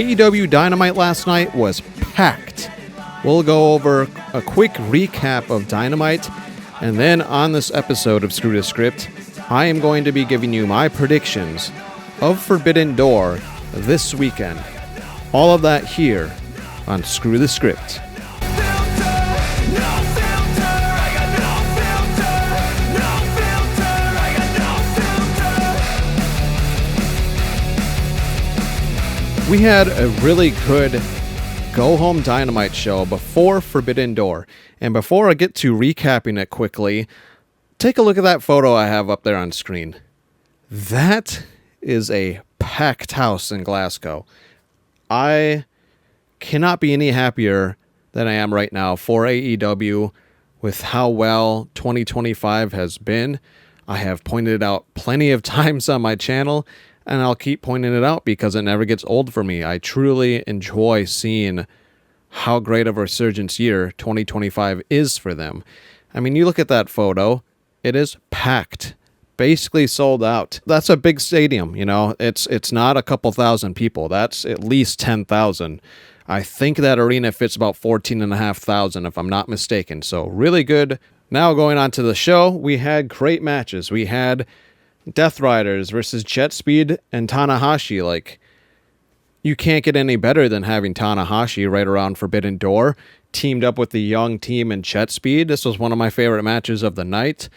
AEW Dynamite last night was packed. We'll go over a quick recap of Dynamite, and then on this episode of Screw the Script, I am going to be giving you my predictions of Forbidden Door this weekend. All of that here on Screw the Script. We had a really good go-home Dynamite show before Forbidden Door. And before I get to recapping it quickly, take a look at that photo I have up there on screen. That is a packed house in Glasgow. I cannot be any happier than I am right now for AEW with how well 2025 has been. I have pointed it out plenty of times on my channel, and I'll keep pointing it out because it never gets old for me. I truly enjoy seeing how great of a resurgence year 2025 is for them. I mean, you look at that photo, it is packed, basically sold out. That's a big stadium, you know. It's not a couple thousand people. That's at least 10,000. I think that arena fits about 14,500 if I'm not mistaken. So really good. Now going on to the show, we had great matches. We had Death Riders versus Jet Speed and Tanahashi. Like, you can't get any better than having Tanahashi right around Forbidden Door, teamed up with the young team and Jet Speed. This was one of my favorite matches of the night.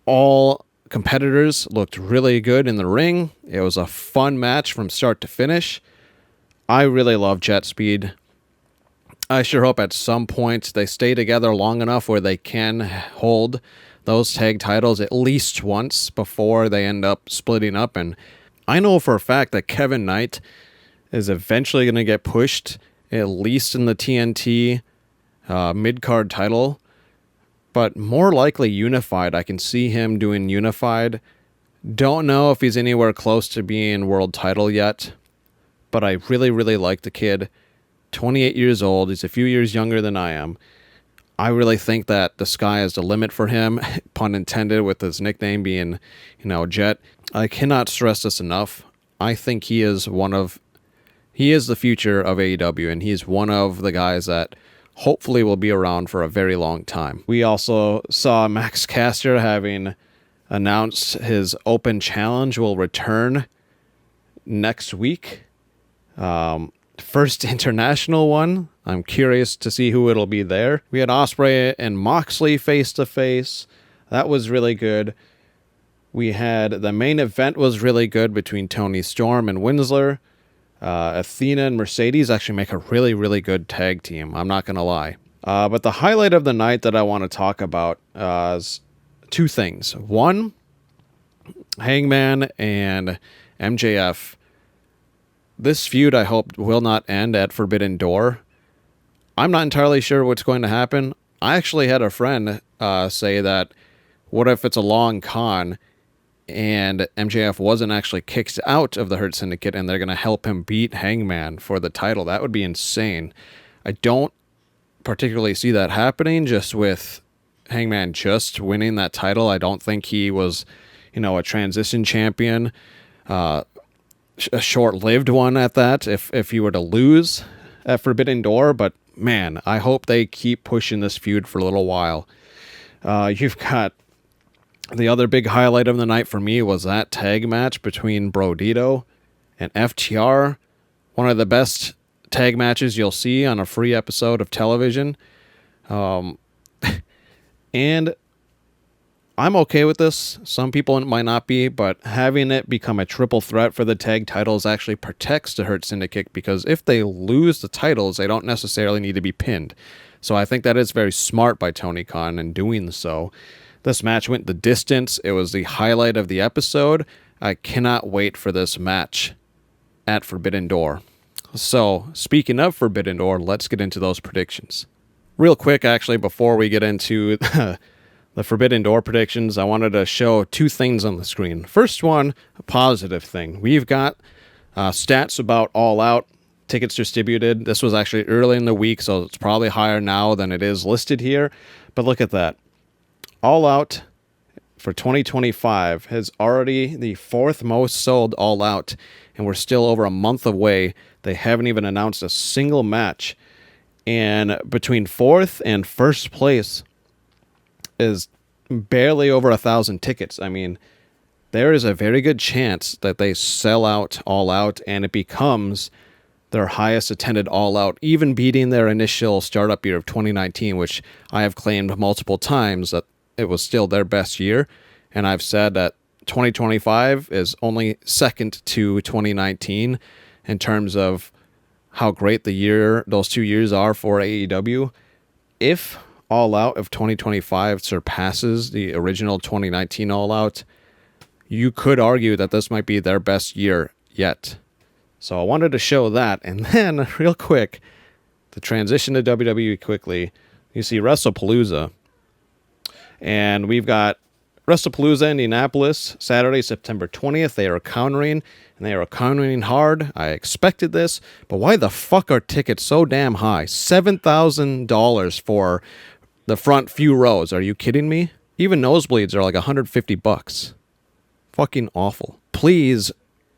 All competitors looked really good in the ring. It was a fun match from start to finish. I really love Jet Speed. I sure hope at some point they stay together long enough where they can hold those tag titles at least once before they end up splitting up. And I know for a fact that Kevin Knight is eventually going to get pushed at least in the TNT mid-card title, but more likely Unified. I can see him doing Unified. Don't know if he's anywhere close to being world title yet, but I really, really like the kid. 28 years old. He's a few years younger than I am. I really think that the sky is the limit for him, pun intended, with his nickname being, Jet. I cannot stress this enough. I think he is the future of AEW, and he's one of the guys that hopefully will be around for a very long time. We also saw Max Caster having announced his open challenge will return next week. First international one. I'm curious to see who it'll be there. We had Ospreay and Moxley face to face. That was really good. We had the main event was really good between Toni Storm and Winsler. Athena and Mercedes actually make a really, really good tag team. I'm not going to lie. But the highlight of the night that I want to talk about is two things. One, Hangman and MJF. This feud, I hope, will not end at Forbidden Door. I'm not entirely sure what's going to happen. I actually had a friend say that, what if it's a long con and MJF wasn't actually kicked out of the Hurt Syndicate and they're going to help him beat Hangman for the title? That would be insane. I don't particularly see that happening, just with Hangman just winning that title. I don't think he was, a transition champion. A short-lived one at that, if he were to lose at Forbidden Door. But man, I hope they keep pushing this feud for a little while. You've got the other big highlight of the night for me was that tag match between Brodito and FTR. One of the best tag matches you'll see on a free episode of television. And I'm okay with this. Some people might not be, but having it become a triple threat for the tag titles actually protects the Hurt Syndicate, because if they lose the titles, they don't necessarily need to be pinned. So I think that is very smart by Tony Khan in doing so. This match went the distance. It was the highlight of the episode. I cannot wait for this match at Forbidden Door. So, speaking of Forbidden Door, let's get into those predictions. Real quick, actually, before we get into the Forbidden Door predictions, I wanted to show two things on the screen. First one, a positive thing. We've got stats about All Out, tickets distributed. This was actually early in the week, so it's probably higher now than it is listed here. But look at that. All Out for 2025 has already the fourth most sold All Out, and we're still over a month away They haven't even announced a single match. And between 4th and 1st place is barely over 1,000 tickets. I mean, there is a very good chance that they sell out All Out and it becomes their highest attended All Out, even beating their initial startup year of 2019, which I have claimed multiple times that it was still their best year. And I've said that 2025 is only second to 2019 in terms of how great those 2 years are for AEW. If All Out of 2025 surpasses the original 2019 All Out, you could argue that this might be their best year yet. So I wanted to show that. And then, real quick, to transition to WWE quickly, you see WrestlePalooza. And we've got WrestlePalooza Indianapolis, Saturday, September 20th. They are countering, and they are countering hard. I expected this, but why the fuck are tickets so damn high? $7,000 for the front few rows. Are you kidding me? Even nosebleeds are like $150. Fucking awful. Please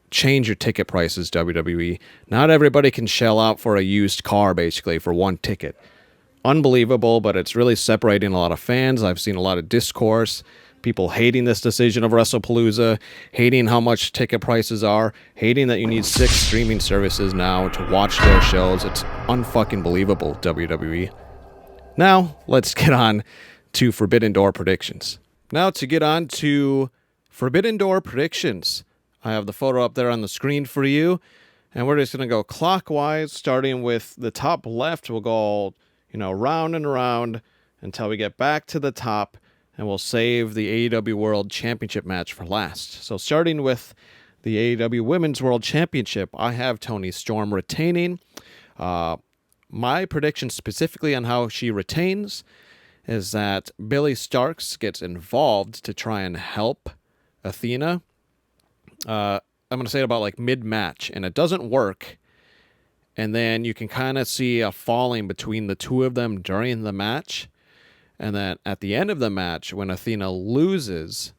change your ticket prices, WWE. Not everybody can shell out for a used car, basically, for one ticket. Unbelievable, but it's really separating a lot of fans. I've seen a lot of discourse, people hating this decision of WrestlePalooza, hating how much ticket prices are, hating that you need 6 streaming services now to watch their shows. It's unfucking believable, WWE. Now, let's get on to Forbidden Door predictions. Now, to get on to Forbidden Door predictions, I have the photo up there on the screen for you, and we're just going to go clockwise, starting with the top left. We'll go, round and around until we get back to the top, and we'll save the AEW World Championship match for last. So starting with the AEW Women's World Championship, I have Toni Storm retaining. My prediction specifically on how she retains is that Billie Starkz gets involved to try and help Athena. I'm going to say it about like mid-match, and it doesn't work. And then you can kind of see a falling between the two of them during the match. And then at the end of the match, when Athena loses,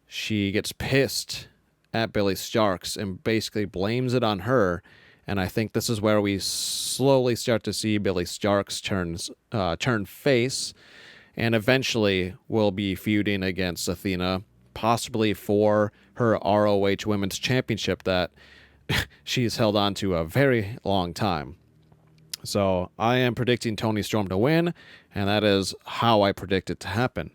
she gets pissed at Billie Starkz and basically blames it on her. And I think this is where we slowly start to see Billie Starkz turn face, and eventually will be feuding against Athena, possibly for her ROH Women's Championship that she's held on to a very long time. So I am predicting Toni Storm to win, and that is how I predict it to happen.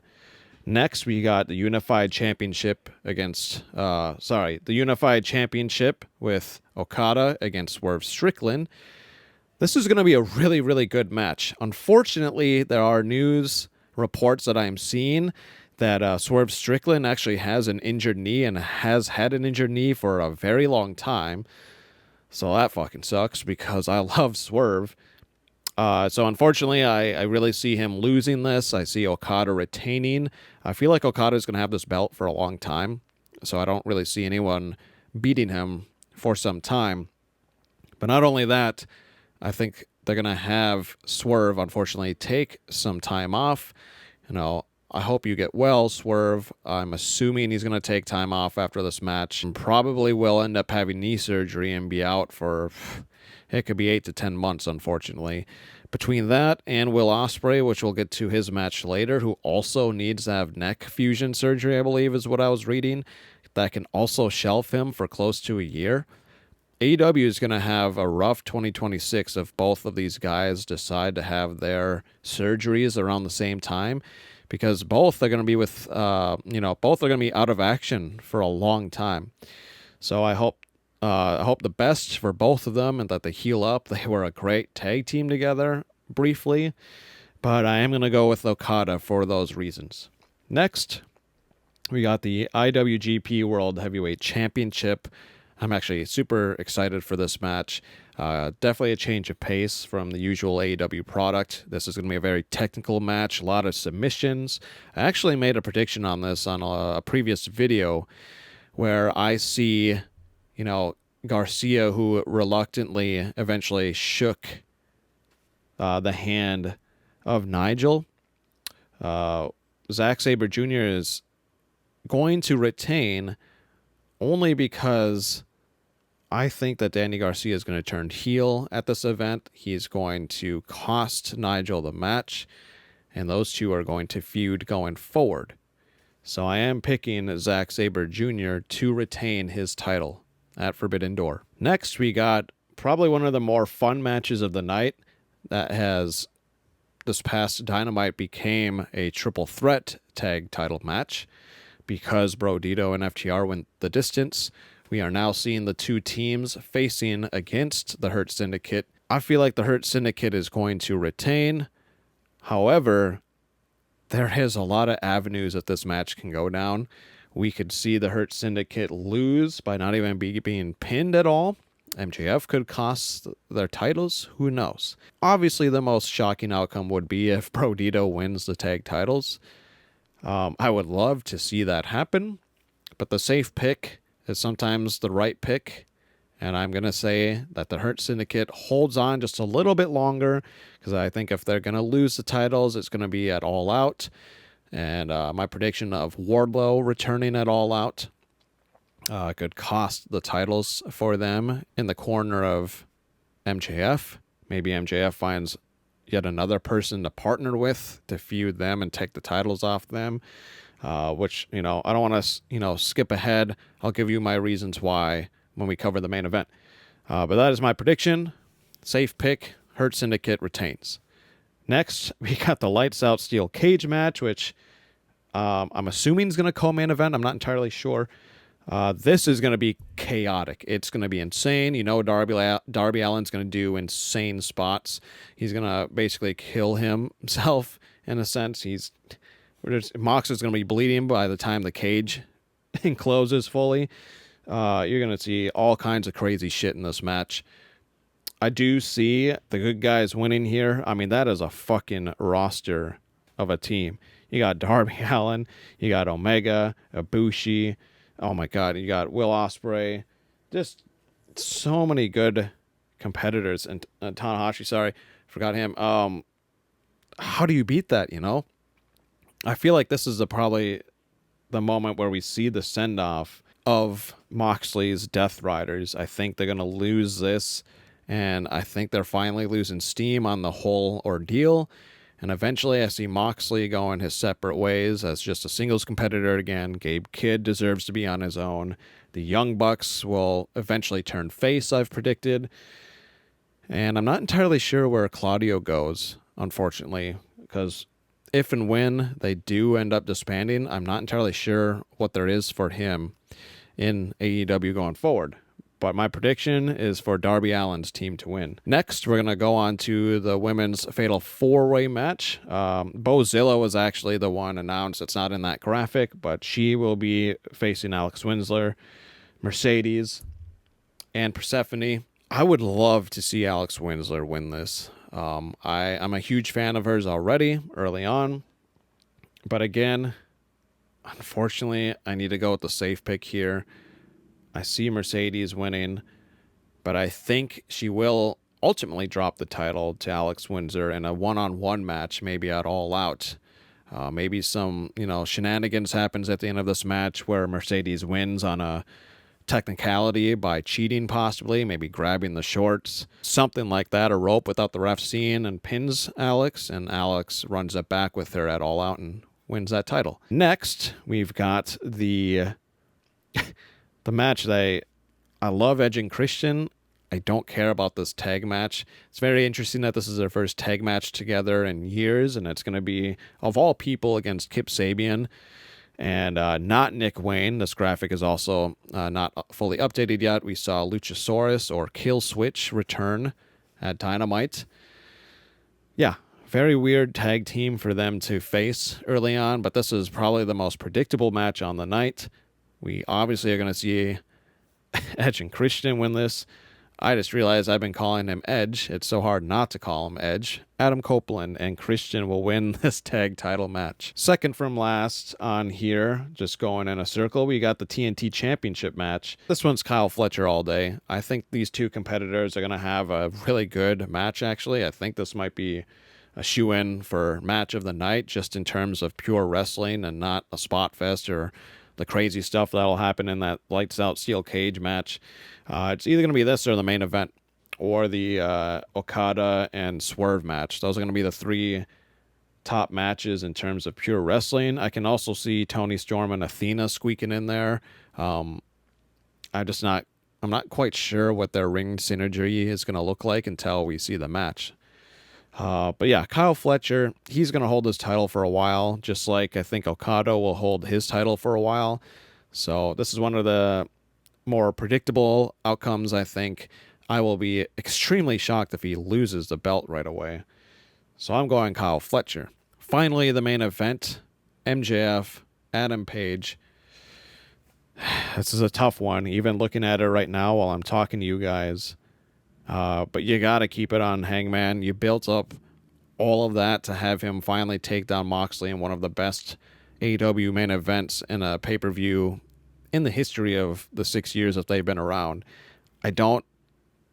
Next, we got the Unified Championship the Unified Championship with Okada against Swerve Strickland. This is going to be a really, really good match. Unfortunately, there are news reports that I'm seeing that Swerve Strickland actually has an injured knee and has had an injured knee for a very long time. So that fucking sucks because I love Swerve. So unfortunately, I really see him losing this. I see Okada retaining. I feel like Okada is going to have this belt for a long time. So I don't really see anyone beating him for some time. But not only that, I think they're going to have Swerve, unfortunately, take some time off. I hope you get well, Swerve. I'm assuming he's going to take time off after this match and probably will end up having knee surgery and be out for, it could be 8 to 10 months, unfortunately. Between that and Will Ospreay, which we'll get to his match later, who also needs to have neck fusion surgery, I believe is what I was reading, that can also shelf him for close to a year. AEW is going to have a rough 2026 if both of these guys decide to have their surgeries around the same time, because both are going to be both are going to be out of action for a long time. So I hope the best for both of them and that they heal up. They were a great tag team together briefly, but I am going to go with Okada for those reasons. Next, we got the IWGP World Heavyweight Championship. I'm actually super excited for this match. Definitely a change of pace from the usual AEW product. This is going to be a very technical match, a lot of submissions. I actually made a prediction on this on a previous video where I see, Garcia, who reluctantly eventually shook the hand of Nigel. Zack Sabre Jr. is going to retain only because I think that Danny Garcia is going to turn heel at this event. He's going to cost Nigel the match, and those two are going to feud going forward. So I am picking Zack Sabre Jr. to retain his title at Forbidden Door. Next, we got probably one of the more fun matches of the night that has this past Dynamite became a triple threat tag title match because Brodito and FTR went the distance. We are now seeing the two teams facing against the Hurt Syndicate. I feel like the Hurt Syndicate is going to retain. However, there is a lot of avenues that this match can go down. We could see the Hurt Syndicate lose by not even being pinned at all. MJF could cost their titles. Who knows? Obviously, the most shocking outcome would be if Brodito wins the tag titles. I would love to see that happen, but the safe pick is sometimes the right pick, and I'm going to say that the Hurt Syndicate holds on just a little bit longer, because I think if they're going to lose the titles, it's going to be at All Out, and my prediction of Wardlow returning at All Out could cost the titles for them in the corner of MJF. Maybe MJF finds yet another person to partner with to feud them and take the titles off them. Which, I don't want to, skip ahead. I'll give you my reasons why when we cover the main event. But that is my prediction. Safe pick. Hurt Syndicate retains. Next, we got the Lights Out Steel Cage match, which I'm assuming is going to co-main event. I'm not entirely sure. This is going to be chaotic. It's going to be insane. Darby Allin's going to do insane spots. He's going to basically kill himself in a sense. Mox is going to be bleeding by the time the cage encloses fully. You're going to see all kinds of crazy shit in this match. I do see the good guys winning here. I mean, that is a fucking roster of a team. You got Darby Allin. You got Omega, Ibushi. Oh my God, you got Will Ospreay. Just so many good competitors. And Tanahashi, forgot him. How do you beat that, I feel like this is probably the moment where we see the send-off of Moxley's Death Riders. I think they're going to lose this, and I think they're finally losing steam on the whole ordeal. And eventually I see Moxley going his separate ways as just a singles competitor again. Gabe Kidd deserves to be on his own. The Young Bucks will eventually turn face, I've predicted. And I'm not entirely sure where Claudio goes, unfortunately, because if and when they do end up disbanding, I'm not entirely sure what there is for him in AEW going forward. But my prediction is for Darby Allin's team to win. Next, we're going to go on to the women's fatal four-way match. Bozilla was actually the one announced. It's not in that graphic, but she will be facing Alex Winsler, Mercedes, and Persephone. I would love to see Alex Winsler win this. I'm a huge fan of hers already, early on. But again, unfortunately, I need to go with the safe pick here. I see Mercedes winning, but I think she will ultimately drop the title to Alex Winsler in a one-on-one match, maybe at All Out. Maybe some, shenanigans happens at the end of this match where Mercedes wins on a technicality by cheating, possibly, maybe grabbing the shorts, something like that, a rope without the ref seeing, and pins Alex, and Alex runs it back with her at All Out and wins that title. Next, we've got the match that I love, Edge and Christian. I don't care about this tag match. It's very interesting that this is their first tag match together in years, and it's going to be, of all people, against Kip Sabian and not Nick Wayne. This graphic is also not fully updated yet. We saw Luchasaurus or Kill Switch return at Dynamite. Yeah, very weird tag team for them to face early on, but this is probably the most predictable match on the night. We obviously are going to see Edge and Christian win this. I just realized I've been calling him Edge. It's so hard not to call him Edge. Adam Copeland and Christian will win this tag title match. Second from last on here, just going in a circle, we got the TNT Championship match. This one's Kyle Fletcher all day. I think these two competitors are going to have a really good match, actually. I think this might be a shoe-in for match of the night, just in terms of pure wrestling and not a spot fest or the crazy stuff that'll happen in that lights out steel cage match. It's either going to be this or the main event, or the Okada and Swerve match. Those are going to be the 3 top matches in terms of pure wrestling. I can also see Toni Storm and Athena squeaking in there. I'm not quite sure what their ring synergy is going to look like until we see the match. But yeah, Kyle Fletcher, he's going to hold his title for a while, just like I think Okada will hold his title for a while. So this is one of the more predictable outcomes, I think. I will be extremely shocked if he loses the belt right away. So I'm going Kyle Fletcher. Finally, the main event, MJF, Adam Page. This is a tough one, even looking at it right now while I'm talking to you guys. But you got to keep it on Hangman. You built up all of that to have him finally take down Moxley in one of the best AEW main events in a pay-per-view in the history of the 6 years that they've been around. I don't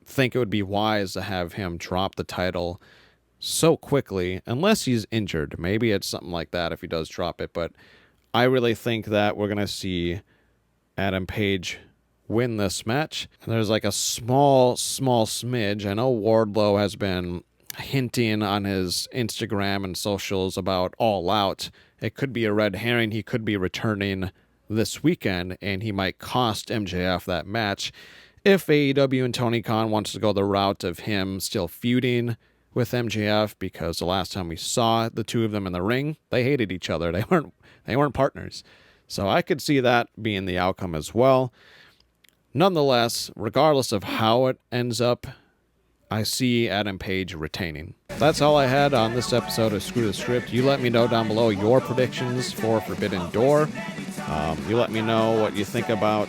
think it would be wise to have him drop the title so quickly unless he's injured. Maybe it's something like that if he does drop it, but I really think that we're going to see Adam Page win this match. And there's like a small smidge. I know Wardlow has been hinting on his Instagram and socials about All Out. It could be a red herring. He could be returning this weekend, and he might cost MJF that match if AEW and Tony Khan wants to go the route of him still feuding with MJF, because the last time we saw the two of them in the ring, they hated each other. They weren't partners. So I could see that being the outcome as well. Nonetheless, regardless of how it ends up, I see Adam Page retaining. That's all I had on this episode of Screw the Script. You let me know down below your predictions for Forbidden Door. You let me know what you think about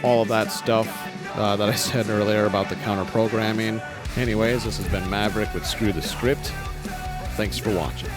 all of that stuff that I said earlier about the counter-programming. Anyways, this has been Maverick with Screw the Script. Thanks for watching.